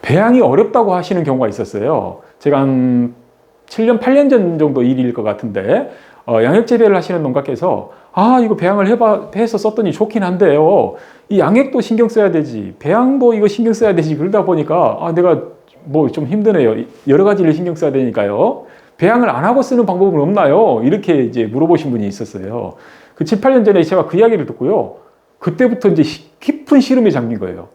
배양이 어렵다고 하시는 경우가 있었어요. 제가 한 7년, 8년 전 정도 일일 것 같은데, 양액 재배를 하시는 농가께서, 이거 배양을 해서 썼더니 좋긴 한데요. 이 양액도 신경 써야 되지, 배양도 이거 신경 써야 되지. 그러다 보니까, 내가 뭐 좀 힘드네요. 여러 가지를 신경 써야 되니까요. 배양을 안 하고 쓰는 방법은 없나요? 이렇게 이제 물어보신 분이 있었어요. 그 7, 8년 전에 제가 그 이야기를 듣고요. 그때부터 이제 깊은 시름에 잠긴 거예요.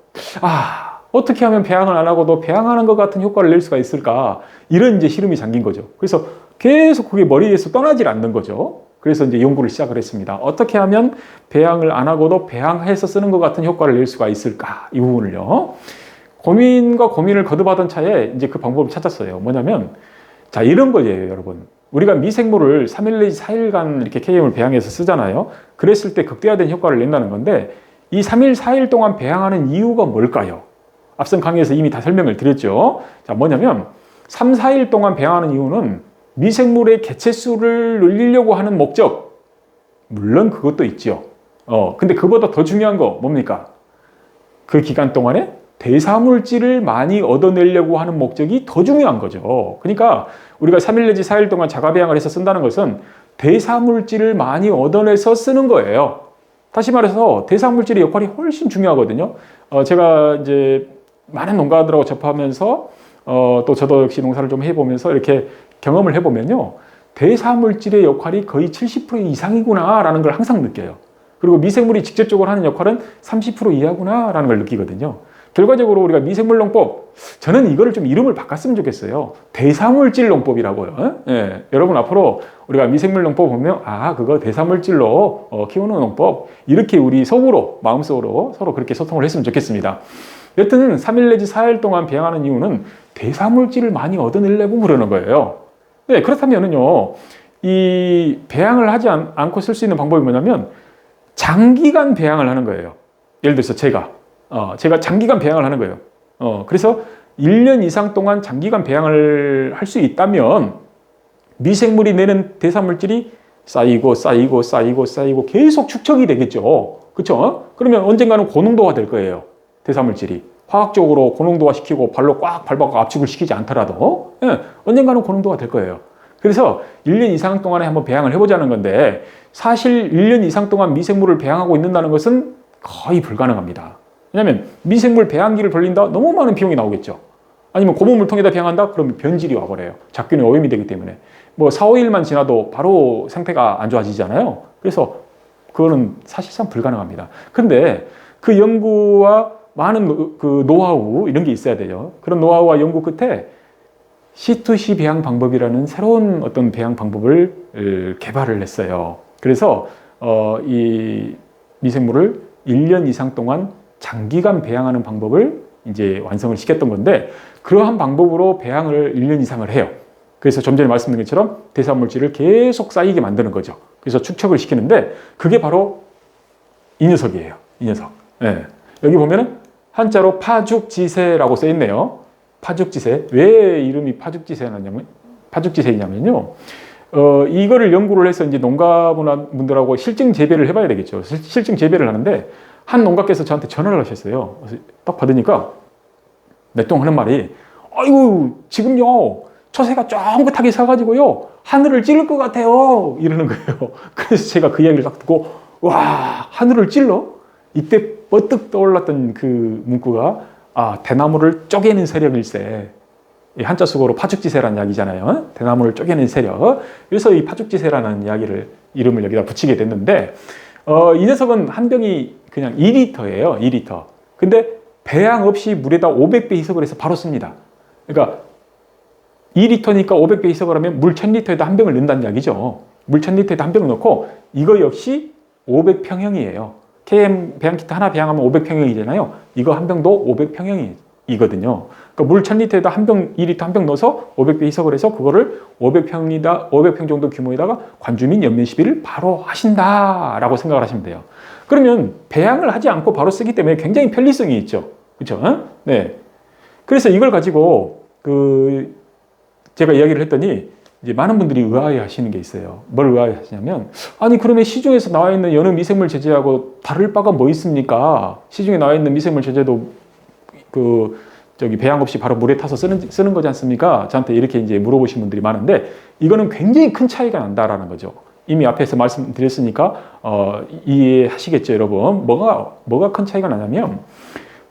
어떻게 하면 배양을 안 하고도 배양하는 것 같은 효과를 낼 수가 있을까? 이런 이제 시름이 잠긴 거죠. 그래서 계속 그게 머리에서 떠나질 않는 거죠. 그래서 이제 연구를 시작을 했습니다. 어떻게 하면 배양을 안 하고도 배양해서 쓰는 것 같은 효과를 낼 수가 있을까? 이 부분을요. 고민과 고민을 거듭하던 차에 이제 그 방법을 찾았어요. 뭐냐면, 자, 이런 거예요, 여러분. 우리가 미생물을 3일 내지 4일간 이렇게 KM을 배양해서 쓰잖아요. 그랬을 때 극대화된 효과를 낸다는 건데, 이 3일, 4일 동안 배양하는 이유가 뭘까요? 앞선 강의에서 이미 다 설명을 드렸죠. 자, 뭐냐면 3, 4일 동안 배양하는 이유는 미생물의 개체수를 늘리려고 하는 목적. 물론 그것도 있죠. 근데 그보다 더 중요한 거 뭡니까? 그 기간 동안에 대사물질을 많이 얻어내려고 하는 목적이 더 중요한 거죠. 그러니까 우리가 3일 내지 4일 동안 자가 배양을 해서 쓴다는 것은 대사물질을 많이 얻어내서 쓰는 거예요. 다시 말해서 대사물질의 역할이 훨씬 중요하거든요. 제가 이제 많은 농가들하고 접하면서 또 저도 역시 농사를 좀 해보면서 이렇게 경험을 해보면요. 대사물질의 역할이 거의 70% 이상이구나라는 걸 항상 느껴요. 그리고 미생물이 직접적으로 하는 역할은 30% 이하구나라는 걸 느끼거든요. 결과적으로 우리가 미생물 농법, 저는 이거를 좀 이름을 바꿨으면 좋겠어요. 대사물질 농법이라고요. 예, 여러분 앞으로 우리가 미생물 농법 보면 그거 대사물질로 키우는 농법, 이렇게 우리 속으로 마음속으로 서로 그렇게 소통을 했으면 좋겠습니다. 여튼 3일 내지 4일 동안 배양하는 이유는 대사물질을 많이 얻어내려고 그러는 거예요. 네, 그렇다면은요, 이 배양을 하지 않고 쓸 수 있는 방법이 뭐냐면 장기간 배양을 하는 거예요. 예를 들어서 제가 장기간 배양을 하는 거예요. 그래서 1년 이상 동안 장기간 배양을 할 수 있다면 미생물이 내는 대사물질이 쌓이고 계속 축적이 되겠죠. 그렇죠? 그러면 언젠가는 고농도가 될 거예요. 대사물질이. 화학적으로 고농도화 시키고 발로 꽉 밟아서 압축을 시키지 않더라도 언젠가는 고농도가 될 거예요. 그래서 1년 이상 동안에 한번 배양을 해보자는 건데, 사실 1년 이상 동안 미생물을 배양하고 있는다는 것은 거의 불가능합니다. 왜냐하면 미생물 배양기를 돌린다? 너무 많은 비용이 나오겠죠. 아니면 고무물통에다 배양한다? 그러면 변질이 와버려요. 잡균에 오염이 되기 때문에. 4, 5일만 지나도 바로 상태가 안 좋아지잖아요. 그래서 그거는 사실상 불가능합니다. 근데 그 연구와 많은 그 노하우 이런 게 있어야 돼요. 그런 노하우와 연구 끝에 C2C 배양 방법이라는 새로운 어떤 배양 방법을 개발을 했어요. 그래서 이 미생물을 1년 이상 동안 장기간 배양하는 방법을 이제 완성을 시켰던 건데, 그러한 방법으로 배양을 1년 이상을 해요. 그래서 좀 전에 말씀드린 것처럼 대사물질을 계속 쌓이게 만드는 거죠. 그래서 축적을 시키는데, 그게 바로 이 녀석이에요. 이 녀석. 네. 여기 보면은 한자로 파죽지세라고 써 있네요. 파죽지세. 왜 이름이 파죽지세냐면요. 이거를 연구를 해서 이제 농가분들하고 실증 재배를 해봐야 되겠죠. 실증 재배를 하는데, 한 농가께서 저한테 전화를 하셨어요. 딱 받으니까 몇 동 하는 말이, 아이고, 지금요, 처새가 쫑긋하게 서가지고요, 하늘을 찌를 것 같아요. 이러는 거예요. 그래서 제가 그 이야기를 딱 듣고, 와, 하늘을 찔러? 이때 뻗뜩 떠올랐던 그 문구가, 대나무를 쪼개는 세력일세. 한자 속어로 파죽지세라는 이야기잖아요. 대나무를 쪼개는 세력. 그래서 이 파죽지세라는 이름을 여기다 붙이게 됐는데, 이 녀석은 한 병이 그냥 2리터예요. 2리터. 근데 배양 없이 물에다 500배 희석을 해서 바로 씁니다. 그러니까 2리터니까 500배 희석을 하면 물 1000리터에다 한 병을 넣는다는 이야기죠. 물 1000리터에다 한 병을 넣고, 이거 역시 500평형이에요. KM 배양키트 하나 배양하면 500평형이잖아요. 이거 한 병도 500평형이거든요. 그러니까 물 1000리터에다 한 병, 2리터 한 병 넣어서 500배 희석을 해서 그거를 500평 정도 규모에다가 관주민 연면 시비를 바로 하신다라고 생각을 하시면 돼요. 그러면 배양을 하지 않고 바로 쓰기 때문에 굉장히 편리성이 있죠. 그렇죠? 네. 그래서 이걸 가지고 제가 이야기를 했더니 이제 많은 분들이 의아해 하시는 게 있어요. 뭘 의아해 하시냐면, 아니 그러면 시중에서 나와 있는 여느 미생물 제제하고 다를 바가 뭐 있습니까? 시중에 나와 있는 미생물 제제도 저기 배양 없이 바로 물에 타서 쓰는 거지 않습니까? 저한테 이렇게 이제 물어보신 분들이 많은데 이거는 굉장히 큰 차이가 난다라는 거죠. 이미 앞에서 말씀드렸으니까 이해하시겠죠, 여러분. 뭐가 큰 차이가 나냐면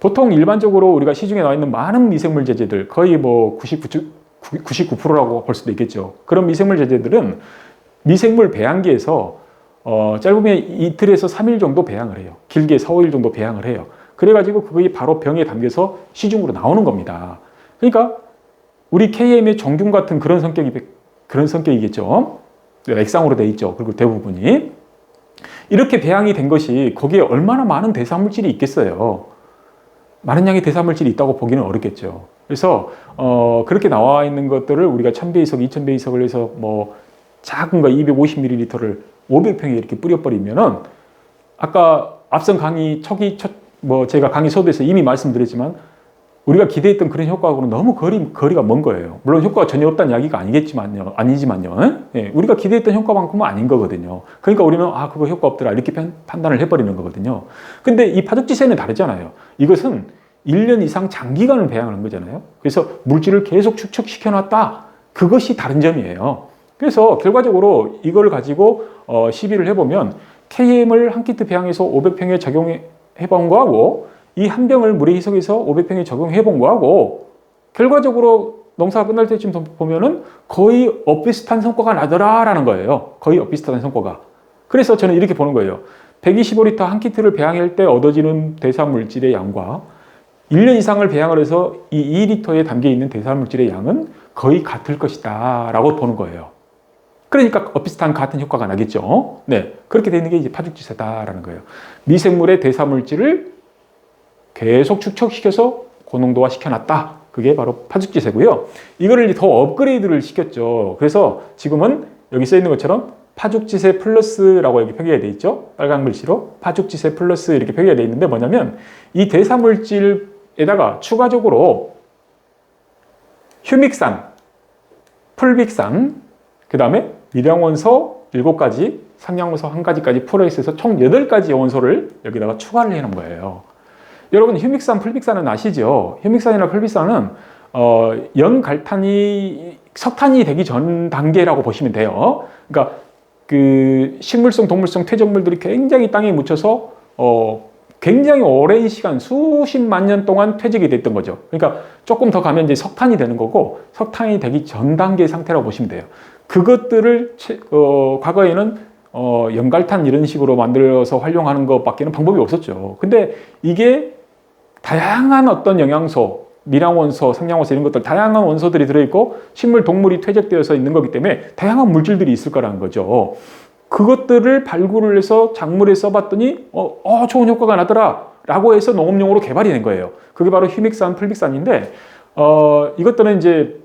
보통 일반적으로 우리가 시중에 나와 있는 많은 미생물 제제들 거의 뭐 99%라고 볼 수도 있겠죠. 그런 미생물 제제들은 미생물 배양기에서 짧으면 이틀에서 3일 정도 배양을 해요. 길게 4, 5일 정도 배양을 해요. 그래가지고 그게 바로 병에 담겨서 시중으로 나오는 겁니다. 그러니까 우리 KM의 정균 같은 그런 성격이겠죠. 액상으로 돼 있죠. 그리고 대부분이 이렇게 배양이 된 것이 거기에 얼마나 많은 대사물질이 있겠어요. 많은 양의 대사물질이 있다고 보기는 어렵겠죠. 그래서 그렇게 나와 있는 것들을 우리가 1000배 이석, 2000배 이석을 해서 뭐 작은 거 250ml를 500평에 이렇게 뿌려버리면은 아까 앞선 강의 제가 강의 서두에서 이미 말씀드렸지만 우리가 기대했던 그런 효과하고는 너무 거리가 먼 거예요. 물론 효과가 전혀 없다는 이야기가 아니지만요. 예, 우리가 기대했던 효과만큼은 아닌 거거든요. 그러니까 우리는 그거 효과 없더라 이렇게 판단을 해버리는 거거든요. 근데 이 파죽지세는 다르잖아요. 이것은 1년 이상 장기간을 배양하는 거잖아요. 그래서 물질을 계속 축적시켜놨다. 그것이 다른 점이에요. 그래서 결과적으로 이걸 가지고 시비를 해보면 KM을 한 키트 배양해서 500평에 적용해본 거하고 이 한 병을 물에 희석해서 500평에 적용해본 거하고 결과적으로 농사가 끝날 때쯤 보면은 거의 엇비슷한 성과가 나더라라는 거예요. 거의 엇비슷한 성과가. 그래서 저는 이렇게 보는 거예요. 125리터 한 키트를 배양할 때 얻어지는 대사물질의 양과 1년 이상을 배양을 해서 이 2리터에 담겨있는 대사물질의 양은 거의 같을 것이다 라고 보는 거예요. 그러니까 엇비슷한 같은 효과가 나겠죠. 네, 그렇게 되는 게 이제 파죽지세다라는 거예요. 미생물의 대사물질을 계속 축적시켜서 고농도화 시켜놨다. 그게 바로 파죽지세고요. 이거를 더 업그레이드를 시켰죠. 그래서 지금은 여기 써 있는 것처럼 파죽지세 플러스라고 여기 표기가 되어 있죠. 빨간 글씨로 파죽지세 플러스 이렇게 표기가 되어 있는데 뭐냐면 이 대사물질에다가 추가적으로 휴믹산, 풀빅산, 그 다음에 미량원소 7가지, 상량원소 1가지까지 풀어있어서 총 8가지 원소를 여기다가 추가를 해놓은 거예요. 여러분 휴믹산, 풀빅산은 아시죠? 휴믹산이나 풀빅산은 석탄이 되기 전 단계라고 보시면 돼요. 그러니까 그 식물성, 동물성 퇴적물들이 굉장히 땅에 묻혀서 굉장히 오랜 시간, 수십만 년 동안 퇴적이 됐던 거죠. 그러니까 조금 더 가면 이제 석탄이 되는 거고 석탄이 되기 전 단계 상태라고 보시면 돼요. 그것들을 과거에는 연갈탄 이런 식으로 만들어서 활용하는 것밖에는 방법이 없었죠. 근데 이게 다양한 어떤 영양소, 미량원소, 상량원소 이런 것들 다양한 원소들이 들어있고 식물, 동물이 퇴적되어서 있는 거기 때문에 다양한 물질들이 있을 거라는 거죠. 그것들을 발굴을 해서 작물에 써봤더니 좋은 효과가 나더라 라고 해서 농업용으로 개발이 된 거예요. 그게 바로 휴믹산, 풀빅산인데 이것들은 이제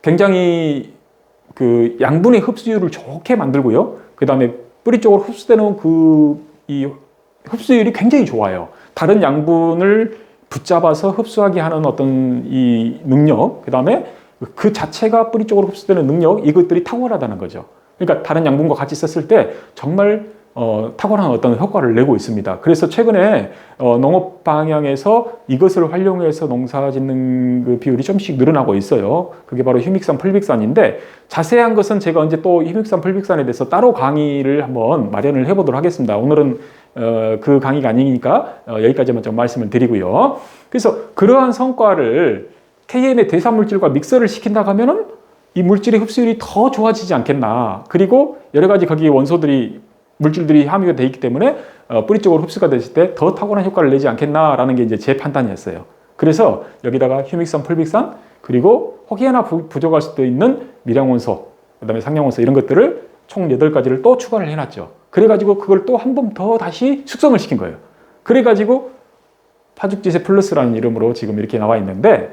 굉장히 그 양분의 흡수율을 좋게 만들고요. 그 다음에 뿌리 쪽으로 흡수되는 이 흡수율이 굉장히 좋아요. 다른 양분을 붙잡아서 흡수하게 하는 어떤 이 능력, 그 다음에 그 자체가 뿌리 쪽으로 흡수되는 능력, 이것들이 탁월하다는 거죠. 그러니까 다른 양분과 같이 썼을 때 정말 탁월한 어떤 효과를 내고 있습니다. 그래서 최근에 농업 방향에서 이것을 활용해서 농사 짓는 그 비율이 좀씩 늘어나고 있어요. 그게 바로 휴믹산, 풀빅산인데 자세한 것은 제가 언제 또 휴믹산, 풀빅산에 대해서 따로 강의를 한번 마련을 해보도록 하겠습니다. 오늘은 그 강의가 아니니까 여기까지만 좀 말씀을 드리고요. 그래서 그러한 성과를 KM의 대사물질과 믹서를 시킨다고 하면은 이 물질의 흡수율이 더 좋아지지 않겠나. 그리고 여러 가지 거기 물질들이 함유가 되어 있기 때문에 뿌리 쪽으로 흡수가 됐을 때 더 탁월한 효과를 내지 않겠나라는 게 이제 제 판단이었어요. 그래서 여기다가 휴믹산, 풀빅산, 그리고 혹여나 부족할 수도 있는 미량원소, 그 다음에 상량원소 이런 것들을 총 8가지를 또 추가를 해놨죠. 그래가지고 그걸 또 한 번 더 다시 숙성을 시킨 거예요. 그래가지고 파죽지세 플러스라는 이름으로 지금 이렇게 나와 있는데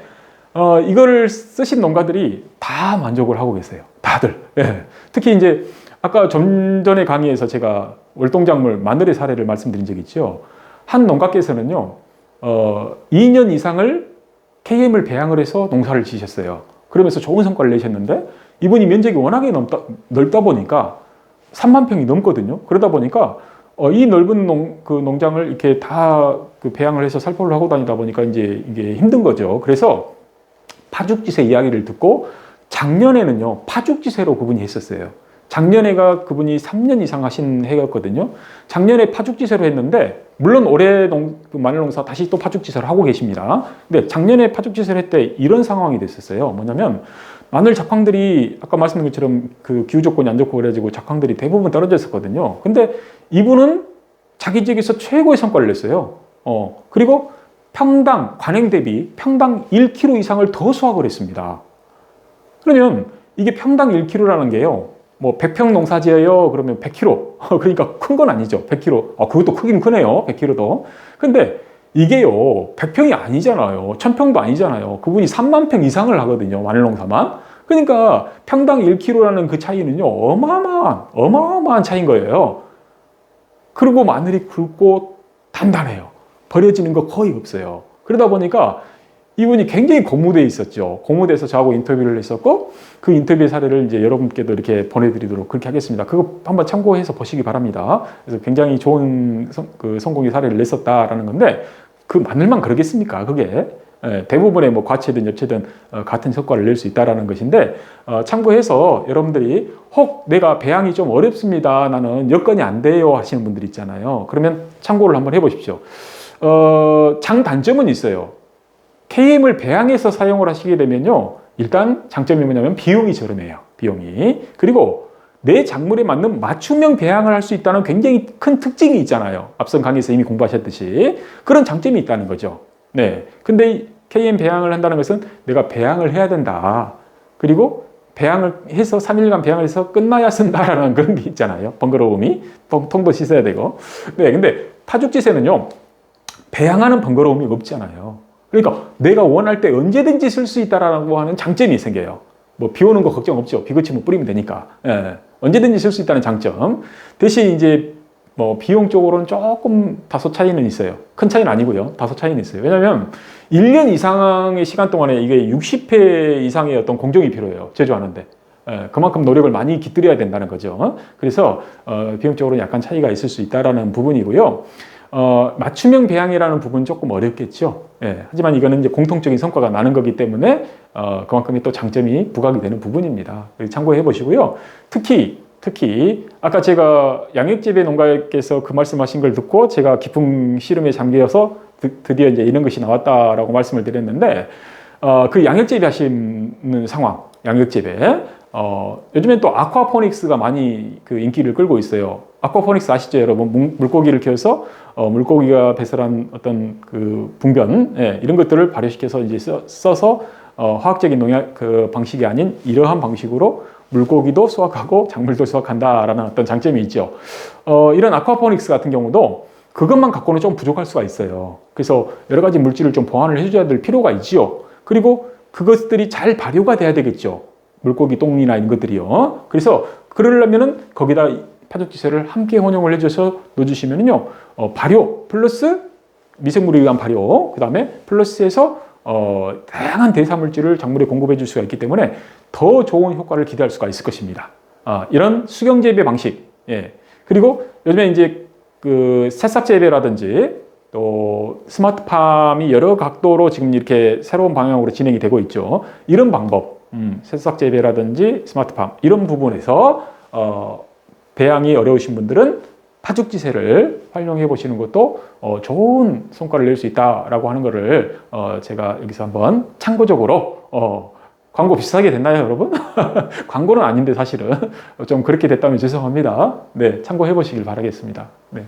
이거를 쓰신 농가들이 다 만족을 하고 계세요. 다들. 예. 특히 이제 아까 좀 전에 강의에서 제가 월동작물 마늘의 사례를 말씀드린 적이 있죠. 한 농가께서는요, 2년 이상을 KM을 배양을 해서 농사를 지셨어요. 그러면서 좋은 성과를 내셨는데 이분이 면적이 워낙에 넓다 보니까 3만 평이 넘거든요. 그러다 보니까 이 넓은 농장을 이렇게 다 그 배양을 해서 살포를 하고 다니다 보니까 이제 이게 힘든 거죠. 그래서 파죽지세 이야기를 듣고 작년에는요, 파죽지세로 그분이 했었어요. 작년에가 그분이 3년 이상 하신 해였거든요. 작년에 파죽지세로 했는데, 물론 올해 그 마늘 농사 다시 또 파죽지세를 하고 계십니다. 근데 작년에 파죽지세를 할 때 이런 상황이 됐었어요. 뭐냐면, 마늘 작황들이 아까 말씀드린 것처럼 그 기후 조건이 안 좋고 그래가지고 작황들이 대부분 떨어졌었거든요. 근데 이분은 자기 지역에서 최고의 성과를 냈어요. 그리고 평당, 관행 대비 평당 1kg 이상을 더 수확을 했습니다. 그러면 이게 평당 1kg라는 게요, 뭐 100평 농사 지어요 그러면 100kg. 그러니까 큰 건 아니죠. 100kg. 그것도 크긴 크네요. 100kg도. 근데 이게요, 100평이 아니잖아요. 1000평도 아니잖아요. 그분이 3만 평 이상을 하거든요. 마늘 농사만. 그러니까 평당 1kg라는 그 차이는요, 어마어마한 차이인 거예요. 그리고 마늘이 굵고 단단해요. 버려지는 거 거의 없어요. 그러다 보니까 이분이 굉장히 고무대에 있었죠. 고무대에서 저하고 인터뷰를 했었고, 그 인터뷰 사례를 이제 여러분께도 이렇게 보내드리도록 그렇게 하겠습니다. 그거 한번 참고해서 보시기 바랍니다. 그래서 굉장히 좋은 성공의 사례를 냈었다라는 건데, 그 마늘만 그러겠습니까? 그게. 대부분의 뭐 과체든 엽체든 같은 효과를 낼 수 있다라는 것인데, 참고해서 여러분들이 혹 내가 배양이 좀 어렵습니다, 나는 여건이 안 돼요 하시는 분들 있잖아요. 그러면 참고를 한번 해보십시오. 장단점은 있어요. KM을 배양해서 사용을 하시게 되면요, 일단 장점이 뭐냐면 비용이 저렴해요. 비용이. 그리고 내 작물에 맞는 맞춤형 배양을 할 수 있다는 굉장히 큰 특징이 있잖아요. 앞선 강의에서 이미 공부하셨듯이 그런 장점이 있다는 거죠. 네. 근데 KM 배양을 한다는 것은 내가 배양을 해야 된다. 그리고 배양을 해서 3일간 배양을 해서 끝나야 쓴다라는 그런 게 있잖아요. 번거로움이. 통도 씻어야 되고. 네. 근데 파죽지세는요, 배양하는 번거로움이 없잖아요. 그러니까 내가 원할 때 언제든지 쓸 수 있다라고 하는 장점이 생겨요. 뭐 비 오는 거 걱정 없죠. 비 그치면 뿌리면 되니까. 언제든지 쓸 수 있다는 장점. 대신 이제 뭐 비용적으로는 조금 다소 차이는 있어요. 큰 차이는 아니고요. 다소 차이는 있어요. 왜냐하면 1년 이상의 시간 동안에 이게 60회 이상의 어떤 공정이 필요해요. 제조하는데. 그만큼 노력을 많이 깃들여야 된다는 거죠. 그래서 비용적으로 약간 차이가 있을 수 있다라는 부분이고요. 맞춤형 배양이라는 부분은 조금 어렵겠죠. 하지만 이거는 이제 공통적인 성과가 나는 거기 때문에 그만큼의 또 장점이 부각이 되는 부분입니다. 참고해 보시고요. 특히 아까 제가 양액재배 농가께서 그 말씀하신 걸 듣고 제가 깊은 시름에 잠겨서 드디어 이제 이런 것이 나왔다라고 말씀을 드렸는데, 그 양액재배 하시는 상황, 양액재배. 요즘엔 또 아쿠아포닉스가 많이 그 인기를 끌고 있어요. 아쿠아포닉스 아시죠, 여러분? 물고기를 키워서 물고기가 배설한 어떤 그 분변, 이런 것들을 발효시켜서 이제 써서 화학적인 농약 그 방식이 아닌 이러한 방식으로 물고기도 수확하고 작물도 수확한다라는 어떤 장점이 있죠. 이런 아쿠아포닉스 같은 경우도 그것만 갖고는 좀 부족할 수가 있어요. 그래서 여러 가지 물질을 좀 보완을 해줘야 될 필요가 있지요. 그리고 그것들이 잘 발효가 돼야 되겠죠. 물고기 똥이나 이런 것들이요. 그래서 그러려면은 거기다 파죽지세를 함께 혼용을 해줘서 넣어주시면은요, 발효 플러스 미생물에 의한 발효, 그 다음에 플러스해서 다양한 대사물질을 작물에 공급해 줄 수가 있기 때문에 더 좋은 효과를 기대할 수가 있을 것입니다. 이런 수경 재배 방식, 그리고 요즘에 이제 그 새싹 재배라든지 또 스마트팜이 여러 각도로 지금 이렇게 새로운 방향으로 진행이 되고 있죠. 이런 방법, 새싹 재배라든지 스마트팜 이런 부분에서 배양이 어려우신 분들은 파죽지세를 활용해 보시는 것도 좋은 성과를 낼 수 있다라고 하는 것을 제가 여기서 한번 참고적으로 광고 비슷하게 됐나요, 여러분? 광고는 아닌데 사실은 좀 그렇게 됐다면 죄송합니다. 네, 참고해 보시길 바라겠습니다. 네.